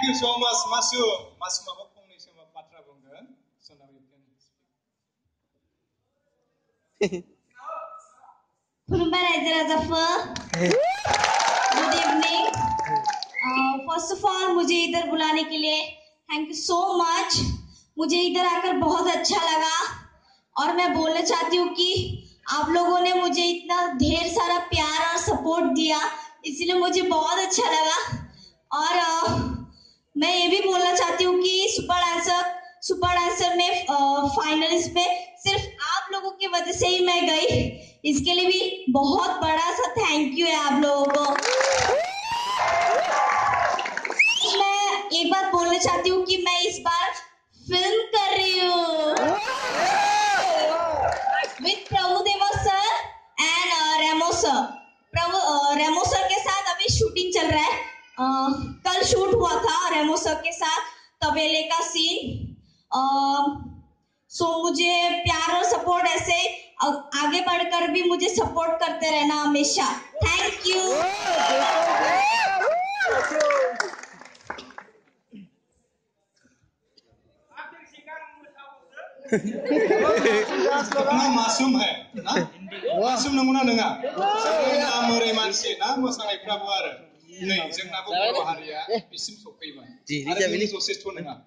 you so much, Masu. Masu mabok pong ni sama patra bonggan. So now you can speak. Khulumbar Raja Razafar. Good evening. First of all, मुझे इधर बुलाने के लिए thank you so much. मुझे इधर आकर बहुत अच्छा लगा और मैं बोलना चाहती हूँ कि आप लोगों ने मुझे इतना ढेर सारा प्यार और सपोर्ट दिया, इसलिए मुझे बहुत अच्छा लगा. और मैं ये भी बोलना चाहती हूँ कि सुपर डांसर में फाइनलिस्ट में सिर्फ आप लोगों की वजह से ही मैं गई. इसके लिए भी बहुत बड़ा सा थैंक यू है आप लोगों को. मैं एक बात बोलना चाहती हूँ कि मैं इस बार फिल्म कर रही हूँ with Prabhudeva sir and Remo sir. Remo sir के साथ अभी शूटिंग चल रहा है. कल शूट हुआ था रेमो सर के साथ तबेले का सीन. सो मुझे प्यार और सपोर्ट ऐसे आगे बढ़कर भी मुझे सपोर्ट करते रहना हमेशा. Thank you. Nah, masum hai, nah, masum namuna dengar. Saya amore mansi, nah, mosangai prabu ara. Nih, jangan aku bawa haria, isim sokai ban. Ada ini sukses tuh dengar.